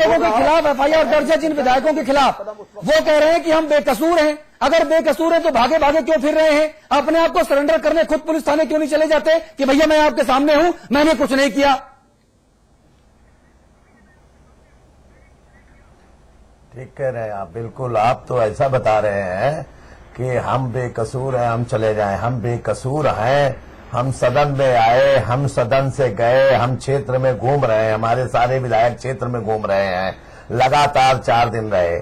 लोगों के खिलाफ एफआईआर दर्ज है, जिन विधायकों के खिलाफ, वो कह रहे हैं कि हम बेकसूर हैं। अगर बेकसूर है तो भागे भागे क्यों फिर रहे हैं? अपने आप को सरेंडर करने खुद पुलिस थाने क्यों नहीं चले जाते कि भैया मैं आपके सामने हूं, मैंने कुछ नहीं किया? ठीक कह रहे हैं आप, बिल्कुल। आप तो ऐसा बता रहे हैं कि हम बेकसूर हैं, हम चले जाएं। हम बेकसूर हैं, हम सदन में आए, हम सदन से गए, हम क्षेत्र में घूम रहे हैं, हमारे सारे विधायक क्षेत्र में घूम रहे हैं, लगातार 4 दिन रहे।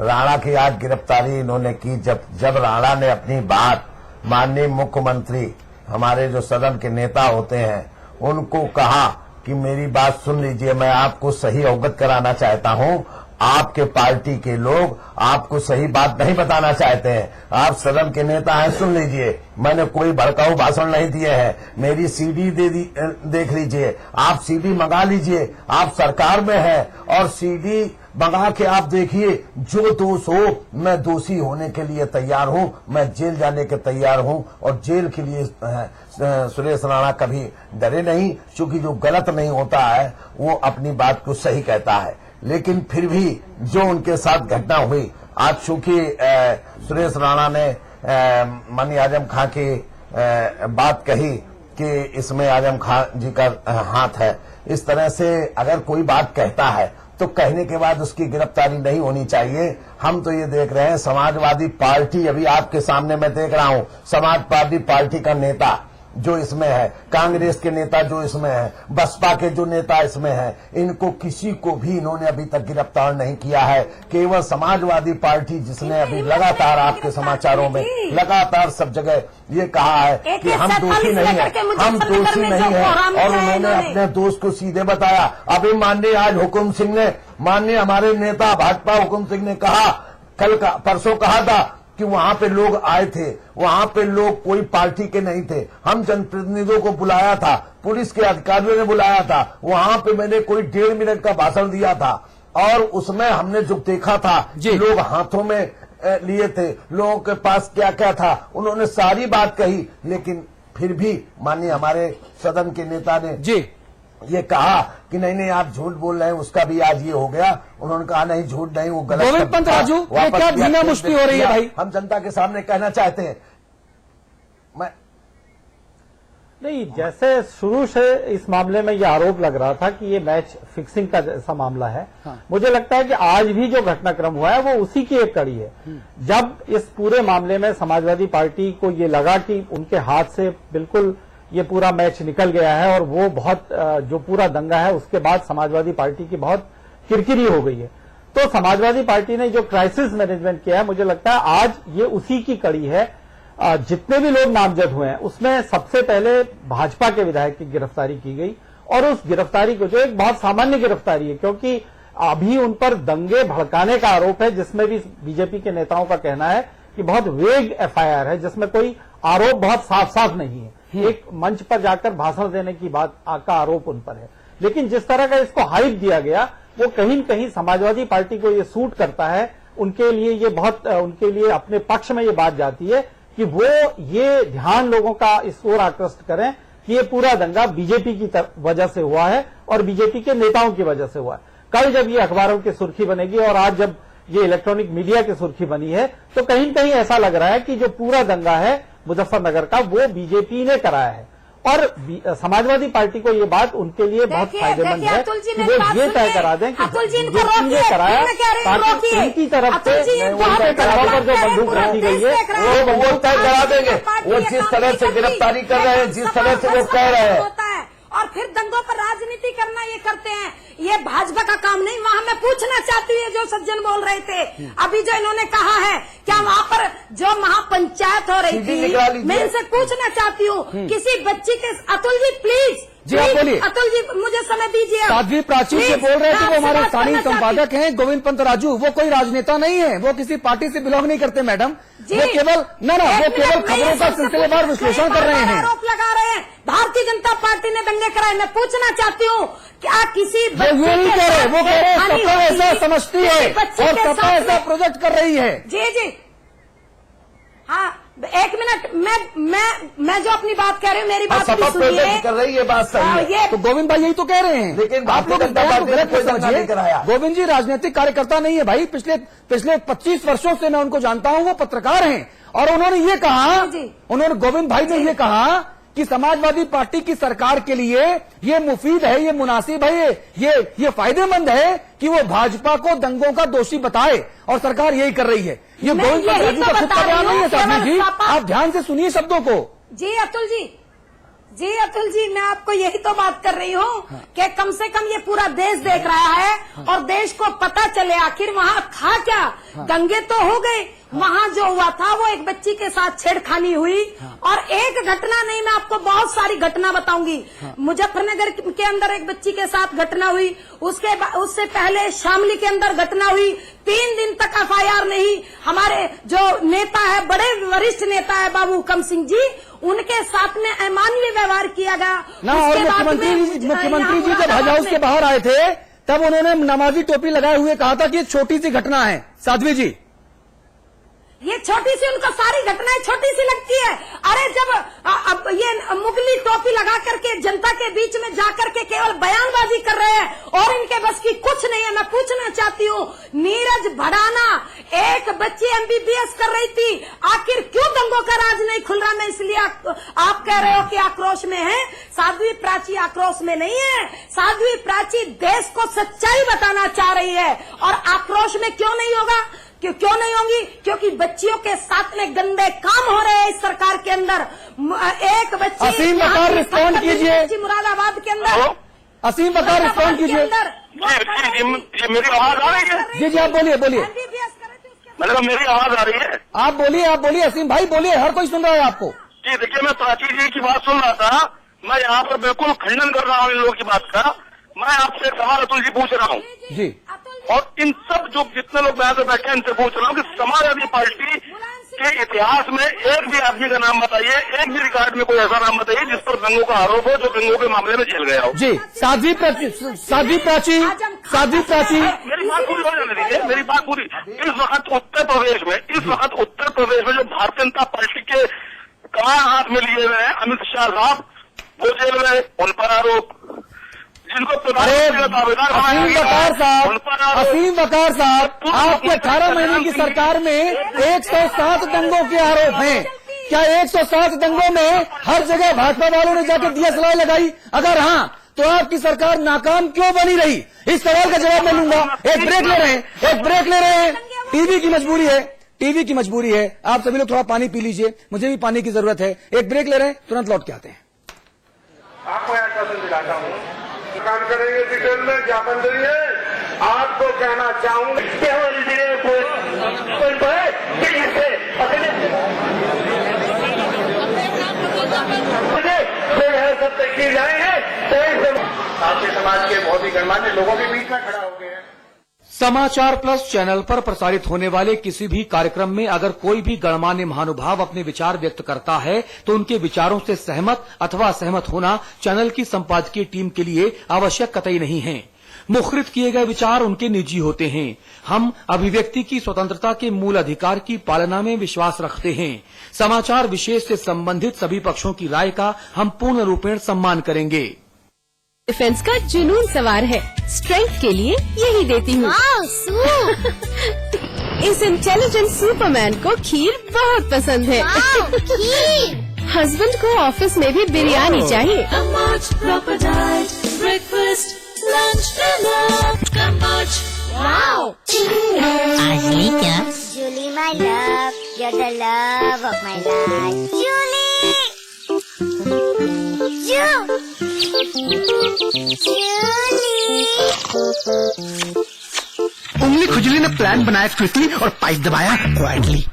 राणा की आज गिरफ्तारी इन्होंने की। जब राणा ने अपनी बात माननीय मुख्यमंत्री, हमारे जो सदन के नेता होते हैं, उनको कहा कि मेरी बात सुन लीजिए, मैं आपको सही अवगत कराना चाहता हूं, आपके पार्टी के लोग आपको सही बात नहीं बताना चाहते हैं। आप सदन के नेता हैं, सुन लीजिए, मैंने कोई भड़काऊ भाषण नहीं दिए हैं। मेरी सीडी देख लीजिए, आप सीडी मंगा लीजिए, आप सरकार में हैं और सीडी मंगा के आप देखिए, जो दोष हो, मैं दोषी होने के लिए तैयार हूं, मैं जेल जाने के तैयार हूं। और जेल के लिए सुरेश राणा कभी डरे नहीं, क्योंकि जो गलत नहीं होता है वो अपनी बात को सही कहता है। लेकिन फिर भी जो उनके साथ घटना हुई, आज चूंकि सुरेश राणा ने माननीय आजम खां की बात कही कि इसमें आजम खान जी का हाथ है, इस तरह से अगर कोई बात कहता है तो कहने के बाद उसकी गिरफ्तारी नहीं होनी चाहिए। हम तो ये देख रहे हैं, समाजवादी पार्टी, अभी आपके सामने मैं देख रहा हूं, समाजवादी पार्टी का नेता जो इसमें है, कांग्रेस के नेता जो इसमें है, बसपा के जो नेता इसमें है, इनको किसी को भी इन्होंने अभी तक गिरफ्तार नहीं किया है। केवल समाजवादी पार्टी, जिसने अभी लगातार आपके समाचारों में लगातार सब जगह ये कहा है कि हम दोषी नहीं है, हम दोषी नहीं है, और उन्होंने अपने दोस्त को सीधे बताया। अभी माननीय आज हुकुम सिंह ने, माननीय हमारे नेता भाजपा हुकुम सिंह ने कहा, परसों कहा था कि वहां पे लोग आए थे, वहां पे लोग कोई पार्टी के नहीं थे, हम जनप्रतिनिधियों को बुलाया था, पुलिस के अधिकारियों ने बुलाया था, वहां पे मैंने कोई 1.5 मिनट का भाषण दिया था, और उसमें हमने जो देखा था, लोग हाथों में लिए थे, लोगों के पास क्या क्या था, उन्होंने सारी बात कही। लेकिन फिर भी माननीय हमारे सदन के नेता ने ये कहा कि नहीं आप झूठ बोल रहे हैं, उसका भी आज ये हो गया। उन्होंने कहा नहीं, झूठ नहीं, वो गलत। गोविंद पंत राजू, ये क्या धीना मुश्ती हो रही है भाई? हम जनता के सामने कहना चाहते हैं, मैं नहीं, जैसे शुरू से इस मामले में ये आरोप लग रहा था कि ये मैच फिक्सिंग का जैसा मामला है। मुझे लगता है कि आज भी जो घटनाक्रम हुआ है वो उसी की एक कड़ी है। जब इस पूरे मामले में समाजवादी पार्टी को ये लगा कि उनके हाथ से बिल्कुल ये पूरा मैच निकल गया है, और वो बहुत जो पूरा दंगा है उसके बाद समाजवादी पार्टी की बहुत किरकिरी हो गई है, तो समाजवादी पार्टी ने जो क्राइसिस मैनेजमेंट किया है, मुझे लगता है आज ये उसी की कड़ी है। जितने भी लोग नामजद हुए हैं उसमें सबसे पहले भाजपा के विधायक की गिरफ्तारी की गई, और उस गिरफ्तारी को, जो एक बहुत सामान्य गिरफ्तारी है, क्योंकि अभी उन पर दंगे भड़काने का आरोप है, जिसमें भी बीजेपी के नेताओं का कहना है कि बहुत वेग एफआईआर है, जिसमें कोई आरोप बहुत साफ साफ नहीं है। एक मंच पर जाकर भाषण देने की बात का आरोप उन पर है। लेकिन जिस तरह का इसको हाइप दिया गया, वो कहीं न कहीं समाजवादी पार्टी को ये सूट करता है। उनके लिए ये बहुत, उनके लिए अपने पक्ष में ये बात जाती है कि वो ये ध्यान लोगों का इस ओर आकृष्ट करें कि ये पूरा दंगा बीजेपी की वजह से हुआ है और बीजेपी के नेताओं की वजह से हुआ है। कल जब ये अखबारों की सुर्खी बनेगी और आज जब ये इलेक्ट्रॉनिक मीडिया की सुर्खी बनी है, तो कहीं न कहीं ऐसा लग रहा है कि जो पूरा दंगा है मुजफ्फरनगर का, वो बीजेपी ने कराया है। और समाजवादी पार्टी को ये बात उनके लिए बहुत फायदेमंद है कि वो ये तय करा दें कि बीजेपी ने कराया, ताकि उनकी तरफ से उनके कंधों पर जो बंदूक रखी गई है वो बंदूक तय करा देंगे। वो जिस तरह से गिरफ्तारी कर रहे हैं, जिस तरह से वो कह रहे हैं, और फिर दंगों पर राजनीति करना ये करते हैं, ये भाजपा का काम नहीं। वहां मैं पूछना चाहती हूँ, जो सज्जन बोल रहे थे अभी, जो इन्होंने कहा है, क्या वहां पर जो महापंचायत हो रही थी, मैं इनसे पूछना चाहती हूँ, किसी बच्ची के, अतुल जी प्लीज, जी आप बोलिए। अतुल जी मुझे समय दीजिए। साध्वी प्राची से बोल रहे थे, वो हमारे स्थानीय संपादक हैं गोविंद पंत राजू। वो कोई राजनेता नहीं है, वो किसी पार्टी से बिलोंग नहीं करते मैडम, वो केवल वो केवल खबरों का सिलसिलेवार विश्लेषण कर रहे हैं, आरोप लगा रहे हैं। भारतीय जनता पार्टी ने दंगे कराए। मैं पूछना चाहती हूँ, क्या किसी वो ये नहीं कह रहे, वो कह रहे सपा ऐसा समझती है और सपा ऐसा प्रोजेक्ट कर रही है। जी हाँ, एक मिनट, मैं जो अपनी बात कह रही हूँ, मेरी बात भी सपा सुनिए। प्रोटेस्ट कर रही है, बात सही है। ये तो गोविंद भाई यही तो कह रहे हैं, लेकिन आप लोग इस भारतीय बयान को जनता गलत पार्टी ने मत कोई दंगा नहीं कराया। समझिए। गोविंद जी राजनीतिक कार्यकर्ता नहीं है भाई, पिछले 25 वर्षों से मैं उनको जानता हूं, वो पत्रकार हैं। और उन्होंने ये कहा, जी। उन्होंने गोविंद भाई ने ये कहा कि समाजवादी पार्टी की सरकार के लिए ये मुफीद है, ये मुनासिब है, ये फायदेमंद है कि वो भाजपा को दंगों का दोषी बताए, और सरकार यही कर रही है। ये मैं गोविंद यही राजू तो का खुद बता का रही बयान हूँ, नहीं है साधवी केवल जी, पापा- आप ध्यान से सुनिए शब्दों को। जी अतुल जी, मैं आपको यही तो बात कर रही हूँ कि कम से कम ये पूरा देश देख रहा है, और देश को पता चले आखिर वहाँ था क्या। दंगे तो हो गए, वहाँ जो हुआ था वो एक बच्ची के साथ छेड़खानी हुई, और एक घटना नहीं, मैं आपको बहुत सारी घटना बताऊंगी। मुजफ्फरनगर के अंदर एक बच्ची के साथ घटना हुई, उससे पहले शामली के अंदर घटना हुई। 3 दिन तक एफआईआर नहीं। हमारे जो नेता है, बड़े वरिष्ठ नेता है बाबू हुकम सिंह जी, उनके साथ में अमानवीय व्यवहार किया गया ना। और मुख्यमंत्री जी जब हज हाउस के बाहर आए थे, तब उन्होंने नमाजी टोपी लगाए हुए कहा था कि ये छोटी सी घटना है। साध्वी जी, ये छोटी सी, उनको सारी घटनाएं छोटी सी लगती है। अरे जब अब ये मुगली टोपी लगा करके जनता के बीच में जाकर के केवल बयानबाजी कर रहे हैं, और इनके बस की कुछ नहीं है। मैं पूछना चाहती हूँ, नीरज भड़ाना, एक बच्ची एमबीबीएस कर रही थी, आखिर क्यों दंगों का राज नहीं खुल रहा? मैं इसलिए आप कह रहे हो कि आक्रोश में है। साध्वी प्राची आक्रोश में नहीं है। साध्वी प्राची देश को सच्चाई बताना चाह रही है, और आक्रोश में क्यों नहीं होगा? क्यों नहीं होंगी? क्योंकि बच्चियों के साथ में गंदे काम हो रहे हैं इस सरकार के अंदर। एक बच्ची, असीम बकार रिस्पॉन्ड कीजिए। मुरादाबाद के अंदर, असीम बकार रिस्पॉन्ड कीजिए। जी मेरी आवाज आ रही है? जी आप बोलिए एमबीबीएस कर रहे थे उसके मतलब मेरी आवाज आ रही है? आप बोलिए असीम भाई बोलिए, हर कोई सुन रहा है आपको। जी देखिए, मैं प्राची जी की बात सुन रहा था। मैं यहाँ पर बिल्कुल खंडन कर रहा हूँ इन लोगों की बात का। मैं आपसे एक सवाल अतुल जी पूछ रहा हूँ, जी। और इन सब जो जितने लोग यहाँ पे बैठे हैं इनसे पूछ रहा हूँ कि समाजवादी पार्टी के इतिहास में एक भी आदमी का नाम बताइए, एक भी रिकॉर्ड में कोई ऐसा नाम बताइए जिस पर दंगों का आरोप हो, जो दंगों के मामले में जेल गया हो। जी, साध्वी प्राची मेरी बात पूरी हो जाने दीजिए, मेरी बात पूरी। इस वक्त उत्तर प्रदेश में जो भारतीय जनता पार्टी के कमान हाथ में लिए हुए हैं अमित शाह साहब, वो जेल में, उन पर आरोप। जिनको असीम बकार साहब, आपके 18 महीने की सरकार में 107 दंगों के आरोप हैं। क्या 107 दंगों में हर जगह भाजपा वालों ने जाकर दिया सलाह लगाई? अगर हाँ, तो आपकी सरकार नाकाम क्यों बनी रही? इस सवाल का जवाब मैं लूंगा। एक ब्रेक ले रहे हैं। टीवी की मजबूरी है। आप सभी लोग थोड़ा पानी पी लीजिए, मुझे भी पानी की जरूरत है। एक ब्रेक ले रहे हैं, तुरंत लौट के आते हैं। आपको आश्वासन दिलाता हूँ, काम करेंगे, डिटेल में ज्ञापन देंगे। आपको कहना चाहूंगा सब की जाएंगे, आपके समाज के बहुत ही गणमान्य लोगों के बीच में खड़ा हो गए हैं। समाचार प्लस चैनल पर प्रसारित होने वाले किसी भी कार्यक्रम में अगर कोई भी गणमान्य महानुभाव अपने विचार व्यक्त करता है, तो उनके विचारों से सहमत अथवा असहमत होना चैनल की संपादकीय टीम के लिए आवश्यक कतई नहीं है। मुखरित किए गए विचार उनके निजी होते हैं। हम अभिव्यक्ति की स्वतंत्रता के मूल अधिकार की पालना में विश्वास रखते हैं। समाचार विशेष से संबंधित सभी पक्षों की राय का हम पूर्ण रूपेण सम्मान करेंगे। डिफेंस का जुनून सवार है, स्ट्रेंथ के लिए यही देती हूँ। इस इंटेलिजेंट सुपरमैन को खीर बहुत पसंद है। हस्बैंड को ऑफिस में भी बिरयानी चाहिए। ब्रेकफास्ट, लंच, Ashley क्या? Julie, my love, you're the love of my life. Julie, उंगली खुजली ने प्लान बनाया क्विकली और पाइप दबाया quietly.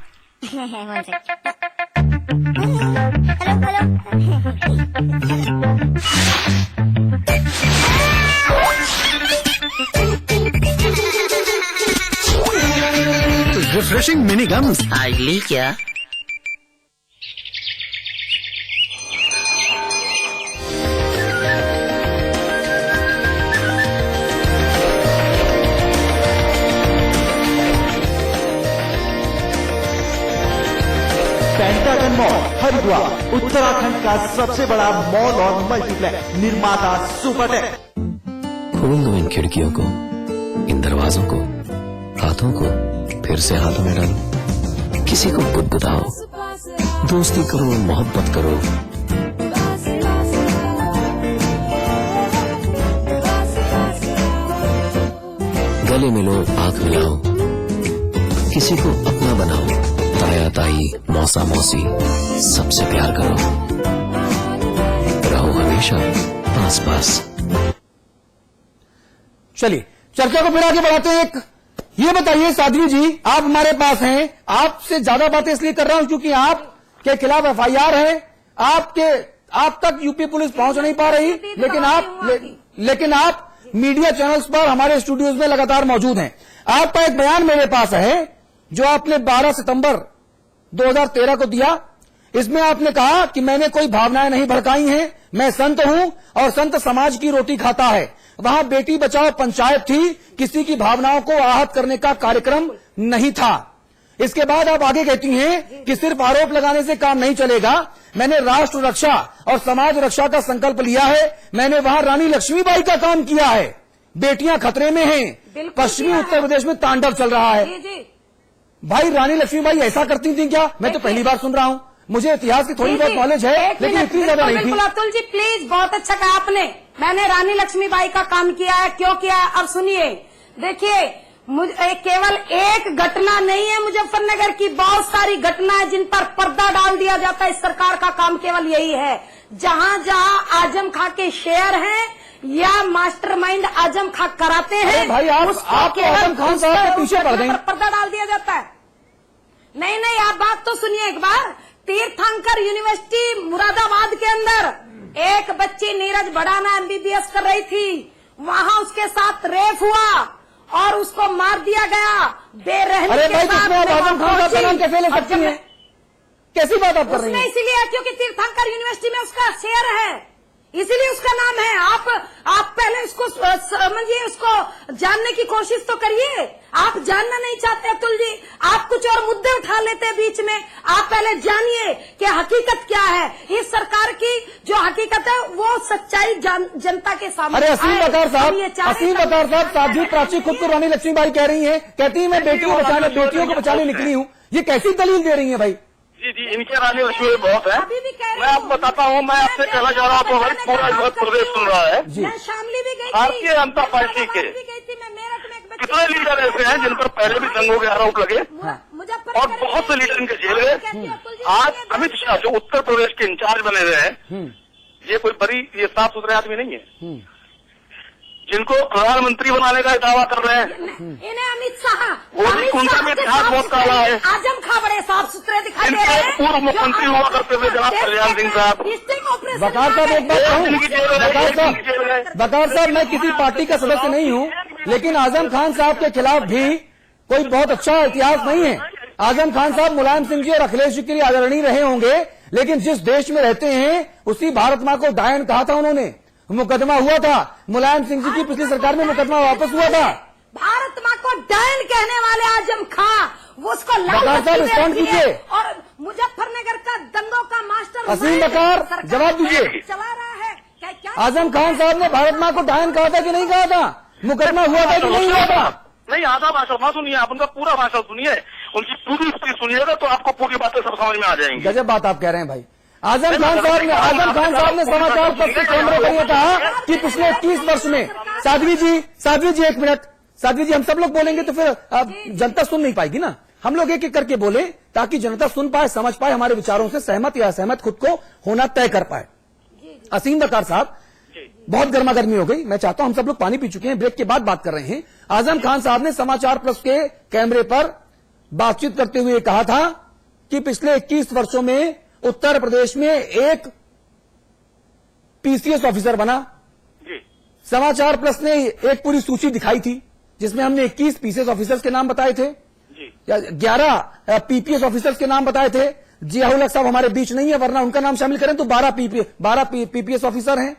Refreshing mini gums. Ashley क्या? फैंटा का मॉल हरिद्वार, उत्तराखंड का सबसे बड़ा मॉल और मल्टीप्लेक्स निर्माता सुपरटेक। खोल दो इन खिड़कियों को, इन दरवाजों को, हाथों को फिर से हाथों में डालो, किसी को गुदगुदाओ, दोस्ती करो, मोहब्बत करो, गले मिलो, आंख मिलाओ, किसी को अपना बनाओ, ताया ताई, मौसा मौसी, सबसे प्यार करो, रहो हमेशा पास पास। चलिए चर्चा को फिर आगे बढ़ाते हैं। एक ये बताइए साध्वी जी, आप हमारे पास हैं, आपसे ज्यादा बातें इसलिए कर रहा हूं क्योंकि आपके खिलाफ एफआईआर है, आप तक यूपी पुलिस पहुंच नहीं पा रही, लेकिन आप मीडिया चैनल्स पर हमारे स्टूडियोज में लगातार मौजूद हैं। आपका एक बयान मेरे पास है जो आपने 12 सितंबर 2013 को दिया। इसमें आपने कहा कि मैंने कोई भावनाएं नहीं भड़काई हैं, मैं संत हूं और संत समाज की रोटी खाता है। वहां बेटी बचाओ पंचायत थी, किसी की भावनाओं को आहत करने का कार्यक्रम नहीं था। इसके बाद आप आगे कहती हैं कि सिर्फ आरोप लगाने से काम नहीं चलेगा, मैंने राष्ट्र रक्षा और समाज रक्षा का संकल्प लिया है, मैंने वहां रानी लक्ष्मीबाई का काम किया है। बेटियां खतरे में हैं, पश्चिमी उत्तर प्रदेश में तांडव चल रहा है। भाई रानी लक्ष्मीबाई ऐसा करती थी क्या? मैं तो पहली बार सुन रहा हूं, मुझे इतिहास की थोड़ी बहुत नॉलेज है लेकिन इतनी ज्यादा नहीं थी। अतुल जी प्लीज, बहुत अच्छा कहा आपने, मैंने रानी लक्ष्मीबाई का काम किया है। क्यों किया? अब सुनिए, देखिए केवल एक घटना नहीं है मुजफ्फरनगर की, बहुत सारी घटनाएं जिन पर पर्दा डाल दिया जाता है। इस सरकार का काम केवल यही है, जहां जहां आजम खां के शेयर हैं या मास्टरमाइंड आजम खां कराते हैं, भाई आप आजम खान साहब के पीछे पड़ गए, पर्दा डाल दिया जाता है। नहीं, आप बात तो सुनिए एक बार। तीर्थंकर यूनिवर्सिटी मुरादाबाद के अंदर एक बच्ची नीरज बड़ाना एमबीबीएस कर रही थी, वहां उसके साथ रेप हुआ और उसको मार दिया गया बेरहमी के साथ। आजम खान का नाम कैसे ले सकती हैं? कैसी बात आप कर रही हैं? इसीलिए क्योंकि तीर्थंकर यूनिवर्सिटी में उसका शेयर है, इसीलिए उसका नाम है। आप पहले उसको समझिए, उसको जानने की कोशिश तो करिए। आप जानना नहीं चाहते अतुल जी, आप कुछ और मुद्दे उठा लेते हैं बीच में। आप पहले जानिए कि हकीकत क्या है। इस सरकार की जो हकीकत है वो सच्चाई जनता के सामने। अरे असीम बकार साहब, साध्वी प्राची खुद को रानी लक्ष्मीबाई कह रही है, कहती है मैं बेटियों को बचाने निकली हूँ। ये कैसी दलील दे रही है भाई? जी, इनके रानी लक्ष्मी बहुत है। मैं आपको बताता हूँ, मैं आपसे कहना चाह रहा हूँ, भाई पूरा बहुत प्रदेश सुन रहा है। शामली भी गई, भारतीय जनता पार्टी के कितने लीडर ऐसे हैं जिन पर पहले भी दंगों के आरोप लगे और बहुत से लीडर इनके जेल गए। आज अमित शाह जो उत्तर प्रदेश के इंचार्ज बने हुए हैं, ये कोई बड़ी ये साफ सुथरे आदमी नहीं है, जिनको प्रधानमंत्री बनाने का दावा कर रहे हैं। इन्हें अमित शाह, उनका भी इतिहास बहुत काला है। आजम खां बड़े साफ सुथरे दिखाई दे रहे हैं। पूर्व मुख्यमंत्री हुआ करते हुए जनाब कल्याण सिंह साहब। बकार साहब एक बात कहूं, बकार साहब मैं किसी पार्टी का सदस्य नहीं हूं, लेकिन आजम खान साहब के खिलाफ भी कोई बहुत अच्छा इतिहास नहीं है। आजम खान साहब मुलायम सिंह जी और अखिलेश जी के लिए आदरणीय रहे होंगे, लेकिन जिस देश में रहते हैं उसी भारत मां को डायन कहा था उन्होंने। मुकदमा हुआ था मुलायम सिंह जी की पिछली सरकार में, मुकदमा वापस हुआ था। भारत मां को डायन कहने वाले आजम खां, वो उसको रिस्पॉन्ड कीजिए। और मुजफ्फरनगर का दंगों का मास्टर असीम बकार जवाब दीजिए। चला रहा है क्या? आजम खान साहब ने भारत मां को डायन कहा था कि नहीं कहा था? मुकदमा हुआ था कि नहीं हुआ था? नहीं, आधा भाषण ना सुनिए, आप उनका पूरा भाषण सुनिए, उनकी पूरी स्थिति सुनिएगा तो आपको पूरी बातें सब समझ में आ जाएंगी। गजब बात आप कह रहे हैं भाई। आजम खान साहब ने समाचार पत्र के कैमरे पर यह कहा कि पिछले 21 वर्ष में साध्वी जी एक मिनट, साध्वी जी हम सब लोग बोलेंगे तो फिर जनता सुन नहीं पाएगी ना। हम लोग एक एक करके बोले ताकि जनता सुन पाए, समझ पाए, हमारे विचारों से सहमत या असहमत खुद को होना तय कर पाए। असीम बकार साहब, बहुत गर्मा गर्मी हो गई, मैं चाहता हूं, हम सब लोग पानी पी चुके हैं, ब्रेक के बाद बात कर रहे हैं। आजम खान साहब ने समाचार प्लस के कैमरे पर बातचीत करते हुए कहा था कि पिछले 21 वर्षों में उत्तर प्रदेश में एक पीसीएस ऑफिसर बना। समाचार प्लस ने एक पूरी सूची दिखाई थी जिसमें हमने 21 पीसीएस ऑफिसर्स के नाम बताए थे, 11 पीपीएस ऑफिसर्स के नाम बताए थे। जियाउल हक साहब हमारे बीच नहीं है, वरना उनका नाम शामिल करें तो 12 पीपीएस ऑफिसर हैं।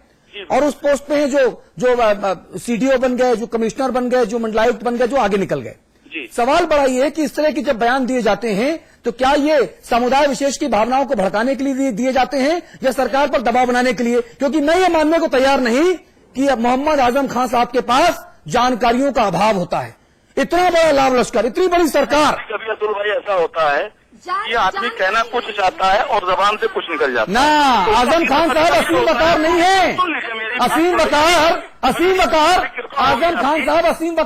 और उस पोस्ट पे हैं जो सीडीओ बन गए, जो कमिश्नर बन गए, जो मंडलायुक्त बन गए, जो आगे निकल गए। सवाल बड़ा ये है कि इस तरह के जब बयान दिए जाते हैं तो क्या ये समुदाय विशेष की भावनाओं को भड़काने के लिए दिए जाते हैं या सरकार पर दबाव बनाने के लिए? क्योंकि मैं ये मानने को तैयार नहीं कि अब मोहम्मद आजम खान साहब के पास जानकारियों का अभाव होता है। इतना बड़ा लाभ लश्कर, इतनी बड़ी सरकार। कभी अतुल भाई ऐसा होता है कि आदमी कहना कुछ चाहता है और जबान से कुछ निकल जाता है ना। आजम खान साहब असीम बकार नहीं है, असीम बकार आजम खान साहब असीम बकार